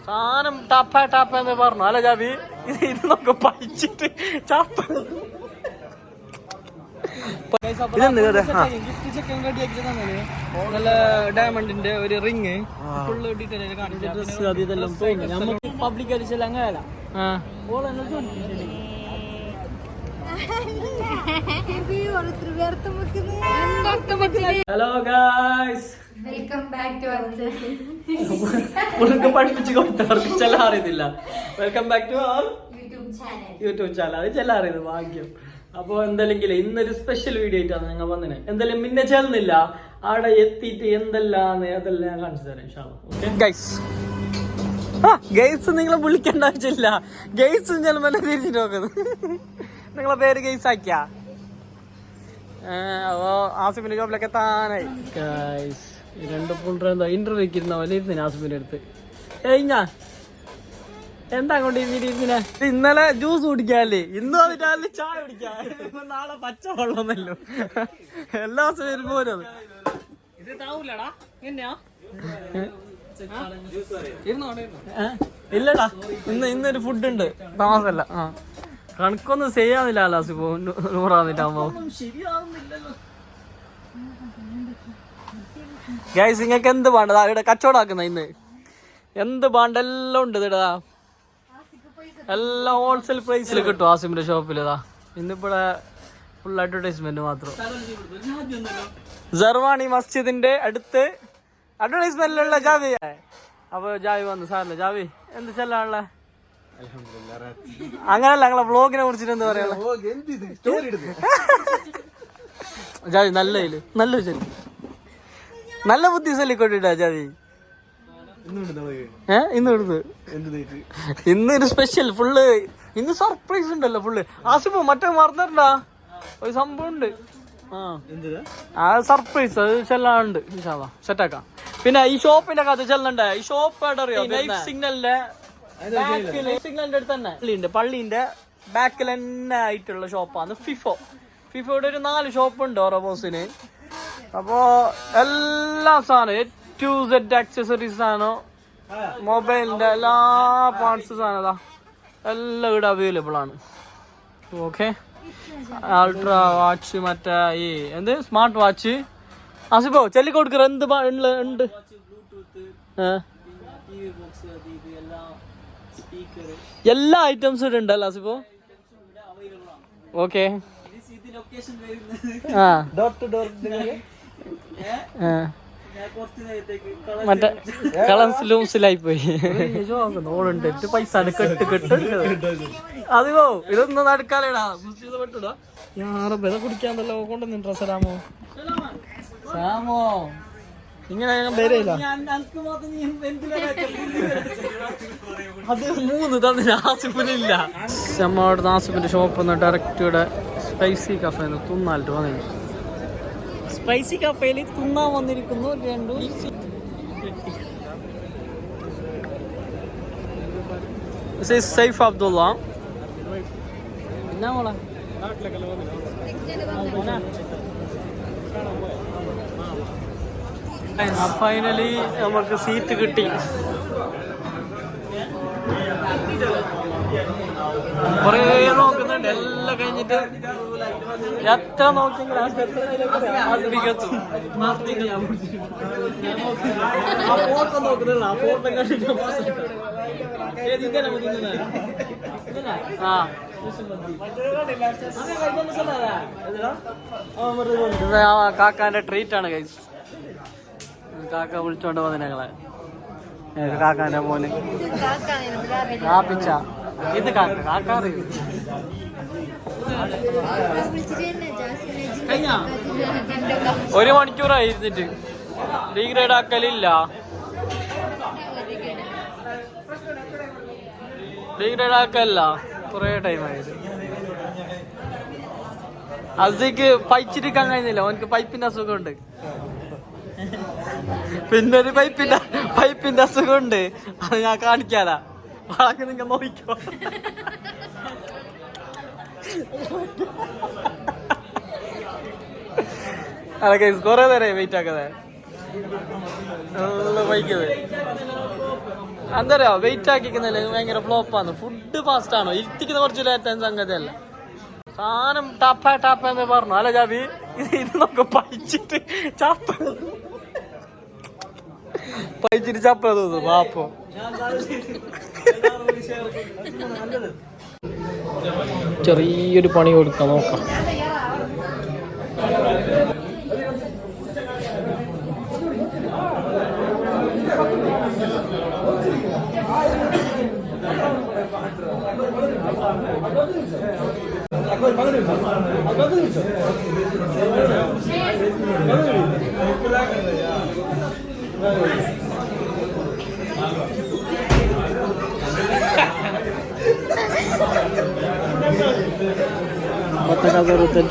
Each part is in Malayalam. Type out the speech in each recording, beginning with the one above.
സാധനം ടപ്പ എന്ന് പറഞ്ഞു അല്ല ജാബി. ഇത് നമുക്ക് പഠിച്ചിട്ട് ചപ്പ നല്ല ഡയമണ്ടിന്റെ ഒരു റിങ് ഫുള്ള് ഡീറ്റെയിൽ കാണിച്ചു. നമുക്ക് പബ്ലിക് അടിച്ചല്ല അങ്ങനെയല്ല. Hello guys, welcome back to our പഠിപ്പിച്ചു കൊടുത്തവർക്ക് ചെല്ലാൻ അറിയത്തില്ല. Welcome back to our YouTube channel. അത് ചെല്ലാൻ അറിയുന്നത് ഭാഗ്യം. അപ്പൊ എന്തെങ്കിലും ഇന്നൊരു സ്പെഷ്യൽ വീഡിയോ ആയിട്ടാണ് ഞങ്ങൾ വന്നിന്. എന്തായാലും പിന്നെ ചേർന്നില്ല അവിടെ എത്തിയിട്ട് എന്തെല്ലാന്ന് അതെല്ലാം ഞാൻ കാണിച്ചു തരാം. ഗൈസ് നിങ്ങളെ വിളിക്കേണ്ട ആവശ്യമില്ല. ഗൈസും ചിലപ്പോൾ തിരിച്ചിട്ട് നോക്കുന്നത്. നിങ്ങളെ പേര് ഗൈസ് ആക്കിയാ. അപ്പോ ആസിഫിന്റെ ജോബിലൊക്കെ താനായി ഗൈസ്. രണ്ട് പുള്ളി ഇന്റർവ്യൂക്ക് ഇരുന്ന പോലെ ഇരുന്നിന് ആസിഫിന്റെ അടുത്ത്. ഞാൻ എന്താ കൊണ്ട് ഇരുന്നിരുന്നിനെ? ഇന്നലെ ജ്യൂസ് കുടിക്കാല്ലേ, ഇന്ന് വന്നിട്ട് ചായ കുടിക്കാം, നാളെ പച്ച വെള്ളമൊന്നല്ലോ. എല്ലാ ദിവസവും വരുമ്പോ പോലും ഇല്ലടാ. ഇന്നൊരു ഫുഡ് ഉണ്ട്, താമസല്ല. കണക്കൊന്നും ചെയ്യാന്നില്ല. ആസിപ്പോ നൂറാന്നിട്ടാകുമ്പോ ഗൈസ് നിങ്ങൾക്ക് എന്ത് വേണ്ടതാ ഇവിടെ കച്ചവടം ആക്കുന്ന. ഇന്ന് എന്ത് വേണ്ടെല്ലാം ഉണ്ട് ഇടാ. എല്ലാം ഹോൾസെയിൽ പ്രൈസിൽ കിട്ടും ആസിമിന്റെ ഷോപ്പിൽ. ഇന്നിവിടെ ഫുൾ അഡ്വർടൈസ്മെന്റ് മാത്രം. ജർവാണി മസ്ജിദിന്റെ അടുത്ത് അഡ്വർടൈസ്മെന്റിലുള്ള ജാവി. അപ്പൊ ജാവി വന്നു. സാറില്ല ജാവി എന്ത് ചെല്ലാനുള്ള? അങ്ങനല്ല, ഞങ്ങളെ വ്ളോഗിനെ കുറിച്ചിട്ട് എന്താ പറയാ? ജാവി നല്ലതില് നല്ല ചെല്ലി, നല്ല ബുദ്ധിസല്ലിക്കൊണ്ടിട്ടാ ജാവി. ഇന്നൊരു സ്പെഷ്യൽ ഫുള്ള്. ഇന്ന് സർപ്രൈസ് ഉണ്ടല്ലോ ഫുള്ള്. ആസിഫോ മറ്റേ മറന്നിട്ടാ ഒരു സംഭവം ഉണ്ട്. ആ സർപ്രൈസ് അത് ചെല്ലാണ്ട് സെറ്റാക്കാം. പിന്നെ ഈ ഷോപ്പിന്റെ കഥ ചെല്ലണ്ടേ? ഈ ഷോപ്പ് എവിടെ അറിയോ? സിഗ്നലിന്റെ അടുത്ത് തന്നെ പള്ളിന്റെ ബാക്കിൽ തന്നെ ആയിട്ടുള്ള ഷോപ്പാണ് ഫിഫോയുടെ ഒരു 4 ഷോപ്പ് ഉണ്ട് ഓരോ ബോസിന്. അപ്പോ എല്ലാ സാധനം ടു സെഡ് ആക്സസറീസ് സാധനം, മൊബൈലിന്റെ എല്ലാ പാർട്സ് സാധനം എല്ലാം ഇവിടെ അവൈലബിൾ ആണ്. ഓക്കെ, അൾട്രാ വാച്ച്, മറ്റേ ഈ എന്ത് സ്മാർട്ട് വാച്ച്. ആസിഫോ ചെല്ലി കൊടുക്കറ എന്ത് ഉണ്ട്? എല്ലാ ഐറ്റംസും ഇവിടെ ഉണ്ടല്ലോ ആസിഫോ. ഓക്കെ, മറ്റേ കളൻസിലായി പോയി. ഓളുണ്ട് പൈസ കെട്ട് അതിവോ ഇതൊന്നും നടക്കാലേടാ. വില കുടിക്കാന്നല്ലോ കൊണ്ടുവന്നിട്ടോ സലാമോ. സാമോ ഇങ്ങനെ വരില്ല. അത് 3 തന്നെ ആസിഫിനില്ല. നമ്മളുടെ ആസിഫിന്റെ ഷോപ്പിൽ നിന്ന് ഡയറക്റ്റ് ഇവിടെ സ്പൈസി കഫേന്ന് തിന്നാലിട്ട് വന്നില്ല. സ്പൈസി കഫേയിൽ തിന്നാൻ വന്നിരിക്കുന്നു. രണ്ടും സൈഫ് അബ്ദുള്ള. എന്നാ മോളെ ഫൈനലി നമുക്ക് സീറ്റ് കിട്ടി. കൊറേ നോക്കുന്നുണ്ട്, എല്ലാം കഴിഞ്ഞിട്ട് എത്ര നോക്കിയെങ്കിലും ആ ഫോട്ടോ നോക്കുന്നില്ല. ആ ഫോട്ടോ കണ്ടിട്ട് കാക്കാന്റെ ട്രീറ്റ് ആണ് ഗൈസ്. കാക്ക വിളിച്ചോണ്ട് വന്നു ഞങ്ങളെ. കാക്കാന്റെ മോന് കാപ്പിച്ച. ഇത് കാക്ക അറിയൂ. ഒരു മണിക്കൂറായി ഇരുന്നിട്ട്. ഡീഗ്രേഡ് ആക്കലില്ല. ഡീഗ്രേഡ് ആക്കല്ല, കൊറേ ടൈമായത്. അസിക്ക് പൈച്ചിരിക്കാൻ കഴിഞ്ഞില്ല. അവനക്ക് പൈപ്പിന്റെ അസുഖമുണ്ട്. പിന്നൊരു പൈപ്പിന്റെ അസുഖമുണ്ട്. അത് ഞാൻ കാണിക്കാനാ. വളക്ക് നിങ്ങൾ നോക്കിക്കോ. അതൊക്കെ കൊറേ നേരം വെയിറ്റ് ആക്കതേ. നല്ല വൈക്കത്. എന്താ പറയാ വെയിറ്റ് ആക്കിക്കുന്നില്ല ഭയങ്കര ഫ്ലോപ്പാണ്. ഫുഡ് ഫാസ്റ്റ് ആണോ ഇരുത്തിക്കുന്ന കുറച്ച് ലേറ്റാൻ സംഗതിയല്ല. സാധനം ടാപ്പ എന്ന് പറഞ്ഞു അല്ല ജാബി. ഇത് നമുക്ക് പഴിച്ചിട്ട് ചപ്പ തോന്നുന്നു പാപ്പോ. ചെറിയൊരു പണി കൊടുക്കാം നോക്കാം.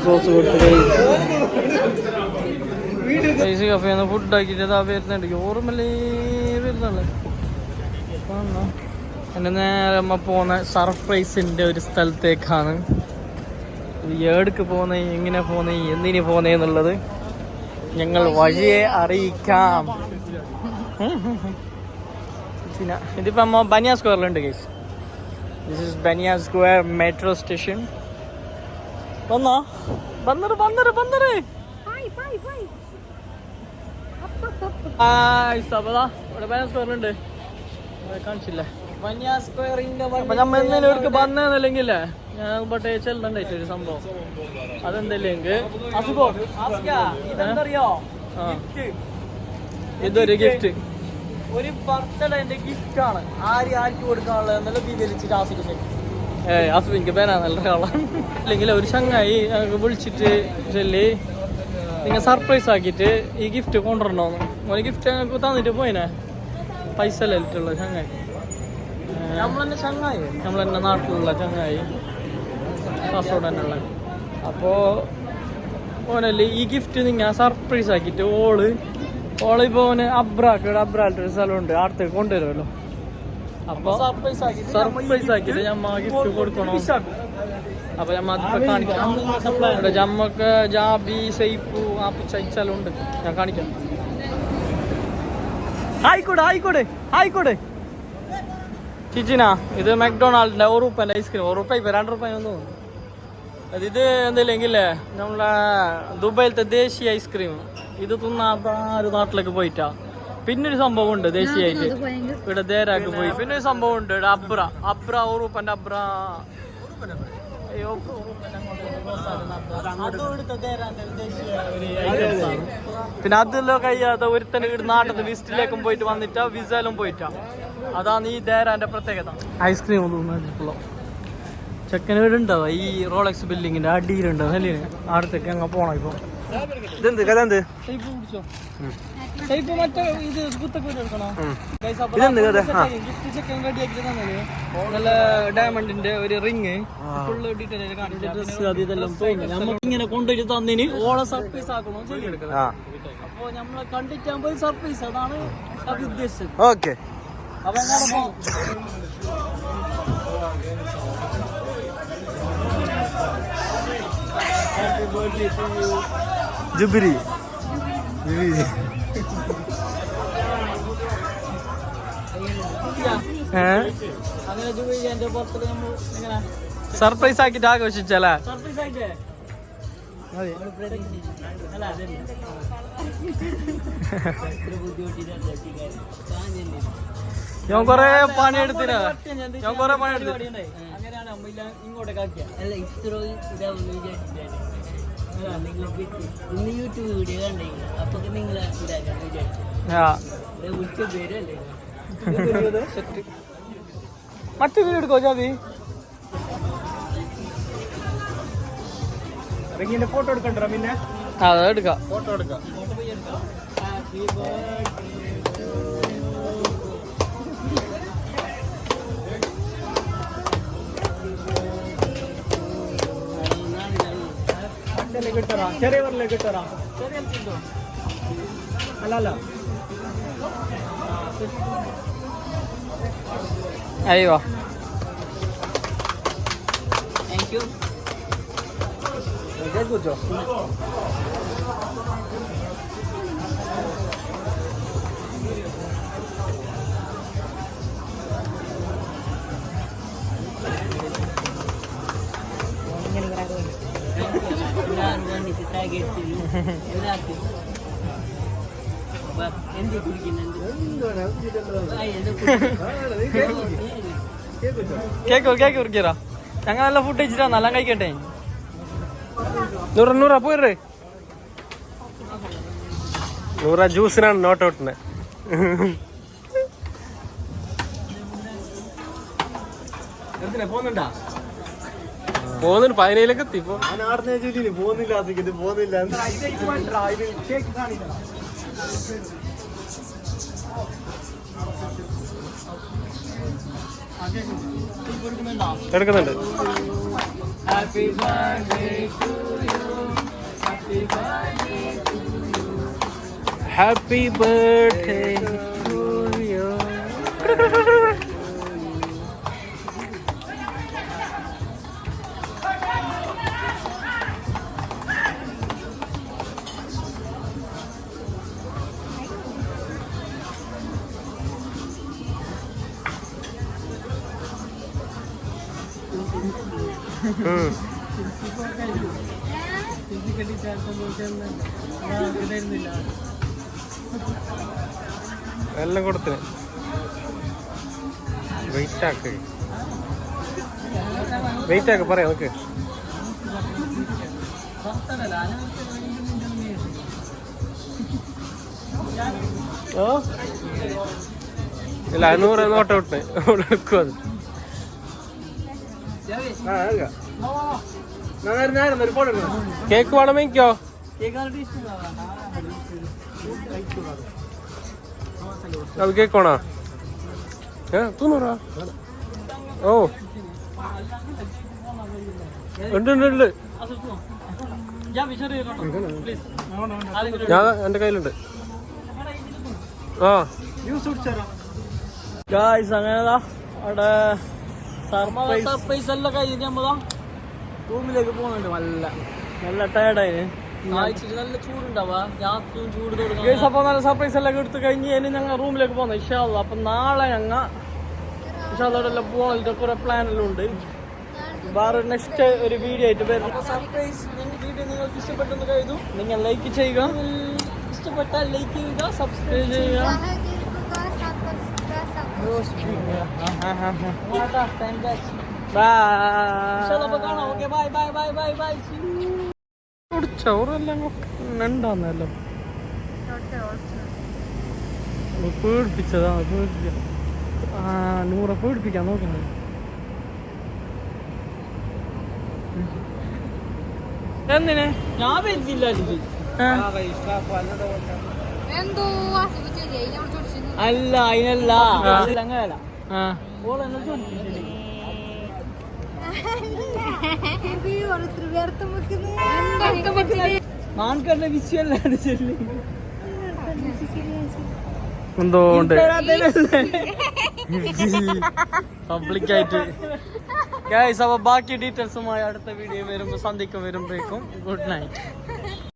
സോസ് കൊടുത്ത് കഫേന്ന് ഫുഡ് ആക്കിയിട്ട് അതാ വരുന്നുണ്ട്. ഓർമ്മല്ലേ വരുന്നുള്ളു. എൻ്റെ നേരെ അമ്മ പോകുന്ന സർപ്രൈസിൻ്റെ ഒരു സ്ഥലത്തേക്കാണ്. ഏടുക്ക് പോകുന്ന, എങ്ങനെ പോകുന്ന, എന്തിനു പോകുന്നതെന്നുള്ളത് ഞങ്ങൾ വഴിയെ അറിയിക്കാം. ഇതിപ്പോൾ അമ്മ ബനിയ സ്ക്വയറിലുണ്ട് guys. This is Baniyas square metro station. വന്നോ ബന്നറ് ബന്നറ് ബന്നറ് ഇവിടെ ബനിയ സ്ക്വയറിലുണ്ട്. കാണിച്ചില്ല ബനിയ സ്ക്വയറിന്റെ. അപ്പൊ നമ്മ എന്തെങ്കിലും എടുക്ക് വന്നേന്നല്ലെങ്കിലേ ഞാൻ ബട്ടെ ചെല്ലുണ്ടായിട്ട് ഒരു സംഭവം അതെന്തല്ലെങ്കിൽ ഇതൊരു ഗിഫ്റ്റ്, ഒരു ബർത്ത്ഡേന്റെ ഗിഫ്റ്റ് ആണ്. ആർക്ക് കൊടുക്കാനുള്ളത് എന്നെല്ലാം വിവരിച്ചിട്ട് ആസ്വദിച്ചു. ആസ്വദിക്ക് പേരാ നല്ല ആളാണ്. അല്ലെങ്കിൽ ഒരു ചങ്ങായി വിളിച്ചിട്ട് ചെല്ലി നിങ്ങൾ സർപ്രൈസ് ആക്കിയിട്ട് ഈ ഗിഫ്റ്റ് കൊണ്ടുവരണോന്ന്. ഒരു ഗിഫ്റ്റ് ഞങ്ങൾക്ക് തന്നിട്ട് പോയിനെ പൈസ എല്ലാം ചങ്ങായി. നമ്മളെന്നെ ചങ്ങായി, നമ്മളെന്നെ നാട്ടിലുള്ള ചങ്ങായി കാസർഗോഡ് തന്നെ ഉള്ള. അപ്പോൾ ഓനല്ലേ ഈ ഗിഫ്റ്റ് നിങ്ങൾ സർപ്രൈസ് ആക്കിയിട്ട് ഓളിപ്പോൾ ഓന് അബ്രാലിട്ടൊരു സ്ഥലമുണ്ട്, അടുത്തേക്ക് കൊണ്ടുവരുമല്ലോ. അപ്പോൾ സർപ്രൈസ് ആക്കിയിട്ട് ഞമ്മ ഗിഫ്റ്റ് കൊടുക്കണോ. അപ്പോൾ ഞമ്മ അതിപ്പോൾ കാണിക്കാം. ഞമ്മക്ക് ജാബി സൈപ്പു ആപ്പിച്ചെല്ലാം ഉണ്ട്, ഞാൻ കാണിക്കാം. ആയിക്കോട്ടെ ചിച്ചിനാ ഇത് മെക്ഡൊണാൾഡിന്റെ ₹1 ഐസ്ക്രീം. ₹1 ഇപ്പൊ ₹2 തോന്നുന്നു. ഇത് എന്തില്ലെങ്കിലേ നമ്മളെ ദുബൈയിലത്തെ ദേശീയ ഐസ്ക്രീം. ഇത് തിന്നാത്ത ഒരു നാട്ടിലേക്ക് പോയിട്ടാ. പിന്നൊരു സംഭവം ഉണ്ട് ദേശീയമായിട്ട് ഇവിടെ ദേരാക്ക് പോയി. പിന്നെ ഒരു സംഭവം ഉണ്ട് ഇവിടെ അബ്ര ₹1 അബ്ര. പിന്നെ അതെല്ലാം കഴിയാതെ ഒരുത്തന്നെ ഇവിടെ നാട്ടിൽ വിസിറ്റിലേക്കും പോയിട്ട് വന്നിട്ടാ വിസയിലും പോയിട്ടാ. അതാണ് ഈ ദേരാന്റെ പ്രത്യേകത. ഐസ്ക്രീം ഒന്നും ചെക്കന് വീട് ഉണ്ടാവുക ഈ റോളക്സ് ബിൽഡിങ്ങിന്റെ അടിയിലുണ്ടാവും അല്ലേ. അടുത്തേക്ക് അങ്ങ് പോണം. ഇപ്പൊ ഇതെന്ത് കഥ എന്ത് നല്ല ഡയമണ്ടിന്റെ ഒരു റിങ് ഫുള്ള് ഡീറ്റെയിൽ നമുക്ക് ഇങ്ങനെ കൊണ്ടുപോയി തന്നിന് ഓളെ സർപ്രൈസ് ആക്കണോ ചെയ്യും. അപ്പൊ നമ്മളെ കണ്ടിട്ടാകുമ്പോ സർപ്രൈസ്, അതാണ് അത് ഉദ്ദേശിച്ചത്. ഓക്കെ അപ്പൊ എങ്ങാടെ പോവാം. ജുബിരി സർപ്രൈസ് ആക്കിട്ട് ആഘോഷിച്ചല്ലേ. ഞാൻ കൊറേ പണിയെടുത്തിനാ. ഇങ്ങോട്ടേക്ക് യൂട്യൂബ് വീഡിയോ കണ്ടെങ്കിൽ അപ്പൊ നിങ്ങൾ മറ്റു വീഡിയോ എടുക്കോ ജാബി. ഫോട്ടോ എടുക്കണ്ട പിന്നെ അതെടുക്കാം. ഫോട്ടോ എടുക്കാം. ചെറിയ വരലേക്ക് ഇട്ടറാ. അല്ല അയ്യോ താങ്ക് യു. കൂച്ചോ ബാഗ് എടുത്തില്ല എല്ലാവർക്കും എന്ത് കുടിക്കുന്നുണ്ട് കേക്ക് കുറിക്കാ ഞങ്ങൾ നല്ല ഫുഡ് കഴിച്ചിട്ടാ നല്ല കഴിക്കട്ടെ നൂറ പോയിരേ നൂറ ജ്യൂസിനാണ് നോട്ട് ഔട്ടിന് പോകുന്നുണ്ട് 15 എത്തി ഇപ്പൊ പോകുന്നില്ല എടുക്കുന്നുണ്ട് ഹാപ്പി ബർത്ത്ഡേ ടു യു എല്ലാം കൊടുത്തിന് വെയിറ്റ് ആക്ക് പറയാം നമുക്ക് ഓ ഇല്ല 100 നോട്ട് ഔട്ട് എടുക്കും അത് കേക്ക് വേണമെങ്കിക്കോ അത് കേക്ക് വേണോ തൂന്നൂറാ ഓ ഉണ്ട് ഞാൻ എന്റെ കയ്യിലുണ്ട് ആ ഗായ്സ് അങ്ങനെതാ അവിടെ സർപ്രൈസ് എല്ലാം കഴിഞ്ഞ് നമ്മളാ റൂമിലേക്ക് പോകുന്നുണ്ട് നല്ല ടയർഡായി നല്ല ചൂടുണ്ടാവാ രാത്രിയും ചൂട് തുടങ്ങും അപ്പൊ നല്ല സർപ്രൈസ് എല്ലാം എടുത്ത് കഴിഞ്ഞ് ഇനി ഞങ്ങൾ റൂമിലേക്ക് പോകുന്നത് ഇൻഷാല്ലാ. അപ്പൊ നാളെ ഞങ്ങൾ ഇൻഷാല്ലാ പോകാനുള്ള കുറെ പ്ലാൻ എല്ലാം ഉണ്ട്. വേറെ നെക്സ്റ്റ് ഒരു വീഡിയോ ആയിട്ട് വരും. സർപ്രൈസ് വീഡിയോ നിങ്ങൾക്ക് ഇഷ്ടപ്പെട്ടെന്ന് കരുതും. നിങ്ങൾ ലൈക്ക് ചെയ്യുക, ഇഷ്ടപ്പെട്ടാൽ ലൈക്ക് ചെയ്യുക, സബ്സ്ക്രൈബ് ചെയ്യുക. ചോറെല്ലാം ഉണ്ടാന്നല്ലോ പേടിപ്പിച്ചതാ നൂറെ പേടിപ്പിക്കാൻ നോക്കുന്നത്. എന്തിനെ ഞാൻ വരുന്നില്ല അല്ല അതിനല്ല അങ്ങനല്ല മാൻകറിന്റെ വിഷയല്ലാണ് ചെല്ലി എന്തോണ്ട് പബ്ലിക്കായിട്ട് ഗൈസ്. അപ്പൊ ബാക്കി ഡീറ്റെയിൽസുമായി അടുത്ത വീഡിയോ വരുമ്പോ സന്ധിക്കും വരുമ്പോഴേക്കും ഗുഡ് നൈറ്റ്.